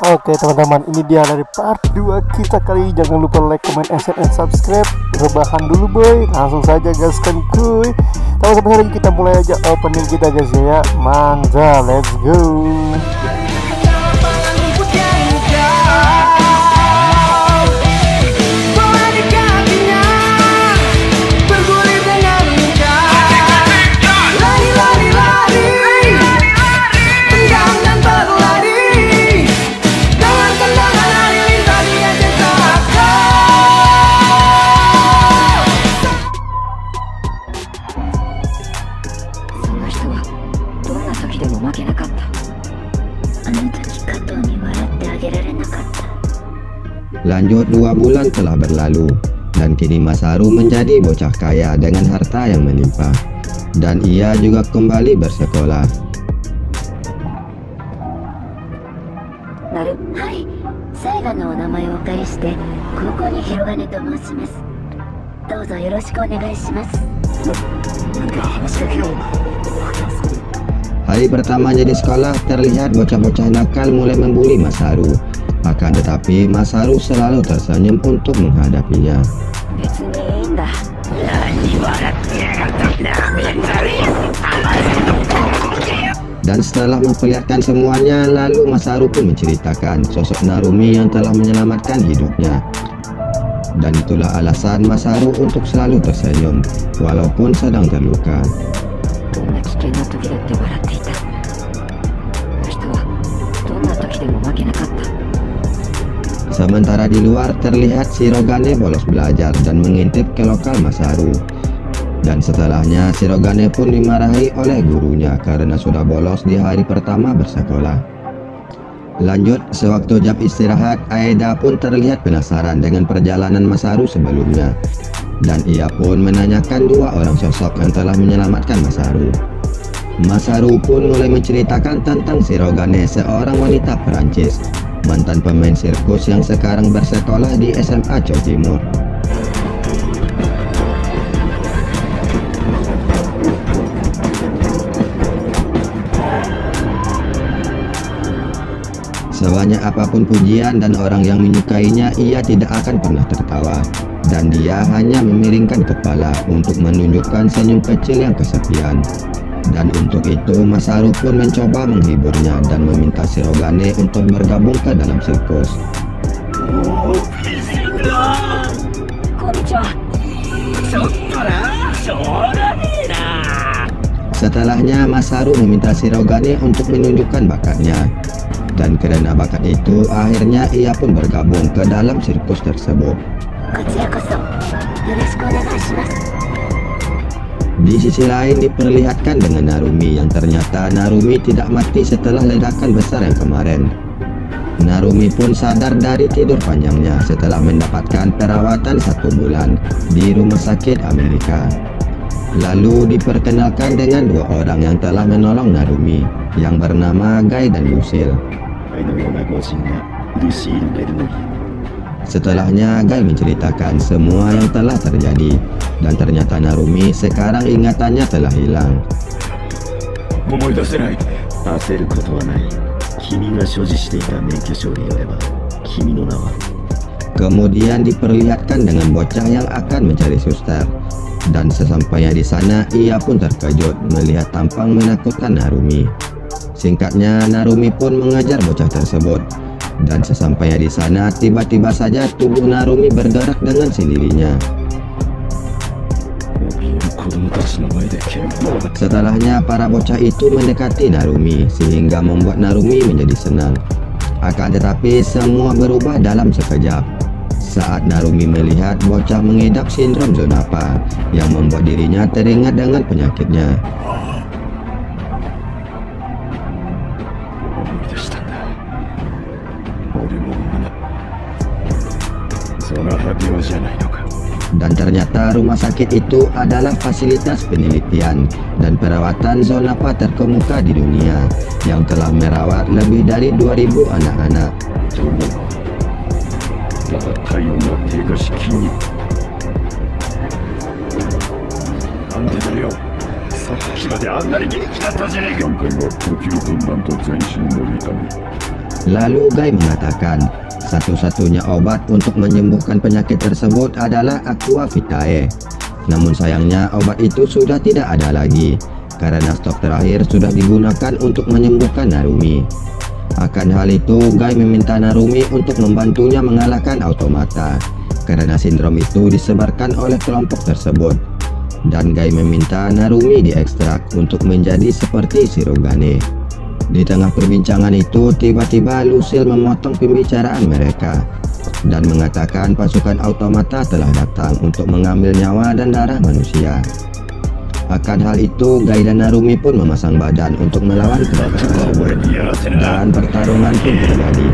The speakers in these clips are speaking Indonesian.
Oke teman-teman, ini dia dari part 2 kita kali. Jangan lupa like, comment, and subscribe. Rebahan dulu boy, langsung saja gaskan kuy. Tapi sampai lagi kita mulai aja opening kita guys ya. Mantap, let's go. Lanjut 2 bulan telah berlalu, dan kini Masaru menjadi bocah kaya dengan harta yang melimpah, dan ia juga kembali bersekolah. Hai, Saiga no onamae o okae shite, koukou ni Hirogane to moshimasu. Douzo yoroshiku onegai shimasu. Hari pertamanya di sekolah terlihat bocah-bocah nakal mulai membuli Masaru. Akan tetapi Masaru selalu tersenyum untuk menghadapinya. Dan setelah memperlihatkan semuanya, lalu Masaru pun menceritakan sosok Narumi yang telah menyelamatkan hidupnya. Dan itulah alasan Masaru untuk selalu tersenyum walaupun sedang terluka. Sementara di luar terlihat Shirogane bolos belajar dan mengintip ke lokal Masaru. Dan setelahnya Shirogane pun dimarahi oleh gurunya karena sudah bolos di hari pertama bersekolah. Lanjut, sewaktu jam istirahat, Aeda pun terlihat penasaran dengan perjalanan Masaru sebelumnya. Dan ia pun menanyakan 2 orang sosok yang telah menyelamatkan Masaru. Masaru pun mulai menceritakan tentang Shirogane, seorang wanita Perancis, mantan pemain sirkus yang sekarang bersekolah di SMA Cho Timur. Sebanyak apapun pujian dan orang yang menyukainya, ia tidak akan pernah tertawa, dan dia hanya memiringkan kepala untuk menunjukkan senyum kecil yang kesepian. Dan untuk itu Masaru pun mencoba menghiburnya dan meminta Shirogane untuk bergabung ke dalam sirkus. Setelahnya Masaru meminta Shirogane untuk menunjukkan bakatnya, dan karena bakat itu akhirnya ia pun bergabung ke dalam sirkus tersebut. Di sisi lain diperlihatkan dengan Narumi yang ternyata Narumi tidak mati setelah ledakan besar yang kemarin. Narumi pun sadar dari tidur panjangnya setelah mendapatkan perawatan 1 bulan di rumah sakit Amerika. Lalu diperkenalkan dengan 2 orang yang telah menolong Narumi, yang bernama Guy dan Lucille. Setelahnya Guy menceritakan semua yang telah terjadi, dan ternyata Narumi sekarang ingatannya telah hilang. Kemudian diperlihatkan dengan bocah yang akan mencari suster, dan sesampainya di sana ia pun terkejut melihat tampang menakutkan Narumi. Singkatnya Narumi pun mengejar bocah tersebut. Dan sesampainya di sana, tiba-tiba saja tubuh Narumi bergerak dengan sendirinya. Setelahnya para bocah itu mendekati Narumi sehingga membuat Narumi menjadi senang. Akan tetapi semua berubah dalam sekejap saat Narumi melihat bocah mengidap sindrom Zonapa yang membuat dirinya teringat dengan penyakitnya. Dan ternyata rumah sakit itu adalah fasilitas penelitian dan perawatan Zonapa terkemuka di dunia yang telah merawat lebih dari 2000 anak-anak. Lalu Guy mengatakan, satu-satunya obat untuk menyembuhkan penyakit tersebut adalah Aqua Vitae. Namun sayangnya obat itu sudah tidak ada lagi, karena stok terakhir sudah digunakan untuk menyembuhkan Narumi. Akan hal itu, Guy meminta Narumi untuk membantunya mengalahkan Automata, karena sindrom itu disebarkan oleh kelompok tersebut. Dan Guy meminta Narumi diekstrak untuk menjadi seperti Shirogane. Di tengah perbincangan itu, tiba-tiba Lucille memotong pembicaraan mereka dan mengatakan pasukan Automata telah datang untuk mengambil nyawa dan darah manusia. Akan hal itu, Guy dan Narumi pun memasang badan untuk melawan kelompok tersebut, dan pertarungan pun terjadi.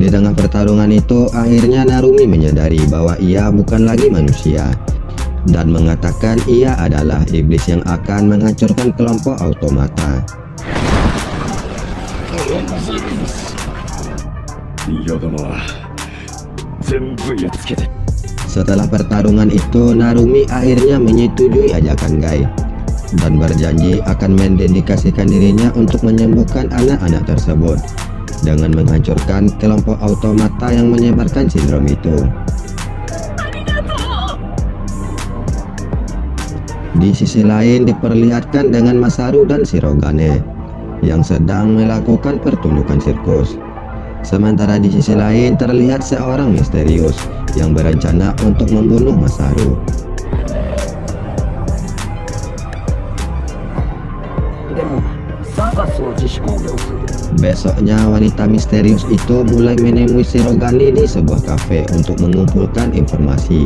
Di tengah pertarungan itu, akhirnya Narumi menyadari bahwa ia bukan lagi manusia dan mengatakan ia adalah iblis yang akan menghancurkan kelompok Automata. Setelah pertarungan itu, Narumi akhirnya menyetujui ajakan Guy dan berjanji akan mendedikasikan dirinya untuk menyembuhkan anak-anak tersebut dengan menghancurkan kelompok Automata yang menyebarkan sindrom itu. Di sisi lain diperlihatkan dengan Masaru dan Shirogane yang sedang melakukan pertunjukan sirkus. Sementara di sisi lain terlihat seorang misterius yang berencana untuk membunuh Masaru. Besoknya wanita misterius itu mulai menemui Shirogane di sebuah kafe untuk mengumpulkan informasi.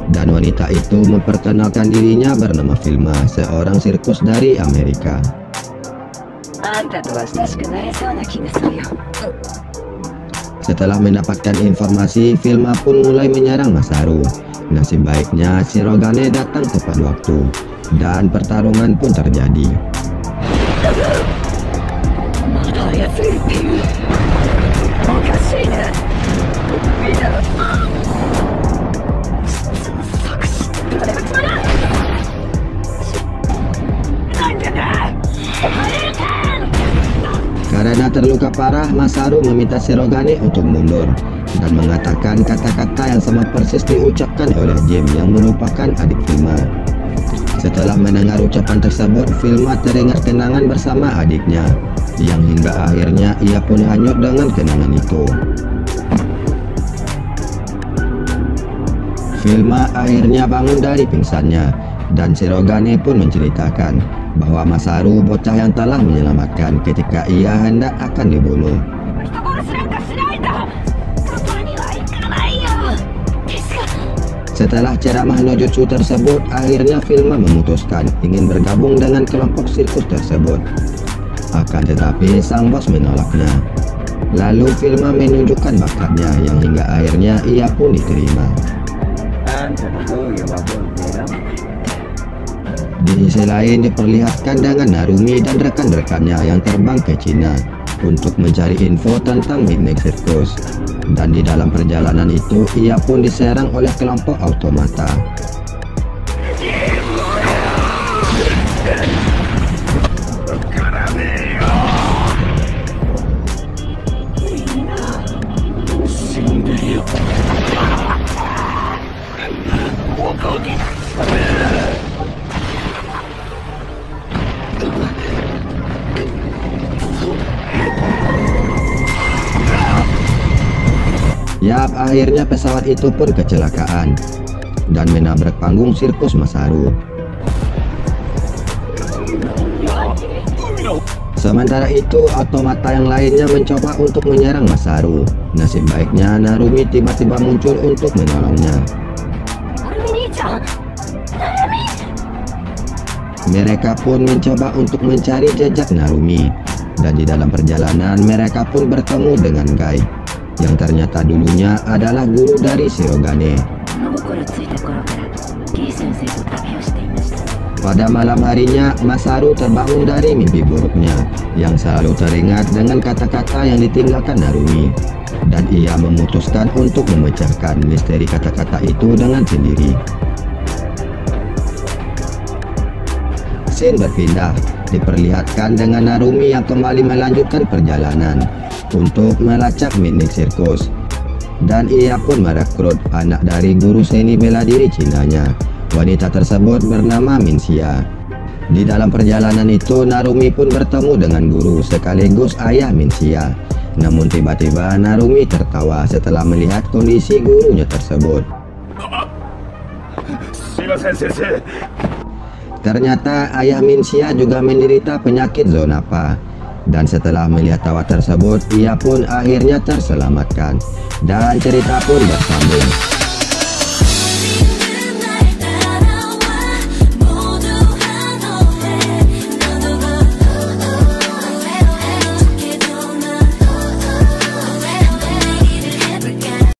Dan wanita itu memperkenalkan dirinya bernama Filma, seorang sirkus dari Amerika. Setelah mendapatkan informasi, Filma pun mulai menyerang Masaru. Nasib baiknya Shirogane datang tepat waktu dan pertarungan pun terjadi. Karena terluka parah, Masaru meminta Shirogane untuk mundur dan mengatakan kata-kata yang sama persis diucapkan oleh Jim yang merupakan adik Filma. Setelah mendengar ucapan tersebut, Filma teringat kenangan bersama adiknya, yang hingga akhirnya ia pun hanyut dengan kenangan itu. Filma akhirnya bangun dari pingsannya, dan Shirogane pun menceritakan bahwa Masaru bocah yang telah menyelamatkan ketika ia hendak akan dibunuh. Setelah ceramah no jutsu tersebut, akhirnya Filma memutuskan ingin bergabung dengan kelompok sirkus tersebut. Akan tetapi sang bos menolaknya. Lalu Filma menunjukkan bakatnya yang hingga akhirnya ia pun diterima. Di sisi lain diperlihatkan dengan Narumi dan rekan-rekannya yang terbang ke Cina untuk mencari info tentang Midnight Circus. Dan di dalam perjalanan itu ia pun diserang oleh kelompok Automata. Yap, akhirnya pesawat itu pun kecelakaan dan menabrak panggung sirkus Masaru. Sementara itu, Automata yang lainnya mencoba untuk menyerang Masaru. Nasib baiknya Narumi tiba-tiba muncul untuk menolongnya. Mereka pun mencoba untuk mencari jejak Narumi Dan di dalam perjalanan mereka pun bertemu dengan Gai, yang ternyata dulunya adalah guru dari Shirogane. Pada malam harinya, Masaru terbangun dari mimpi buruknya yang selalu teringat dengan kata-kata yang ditinggalkan Narumi. Dan ia memutuskan untuk memecahkan misteri kata-kata itu dengan sendiri. Scene berpindah, diperlihatkan dengan Narumi yang kembali melanjutkan perjalanan untuk melacak Midnight Circus. Dan ia pun merekrut anak dari guru seni bela diri Cinanya. Wanita tersebut bernama Minxia. Di dalam perjalanan itu, Narumi pun bertemu dengan guru sekaligus ayah Minxia. Namun tiba-tiba Narumi tertawa setelah melihat kondisi gurunya tersebut. Ternyata ayah Minxia juga menderita penyakit Zonapa. Dan setelah melihat tawa tersebut, ia pun akhirnya terselamatkan. Dan cerita pun bersambung.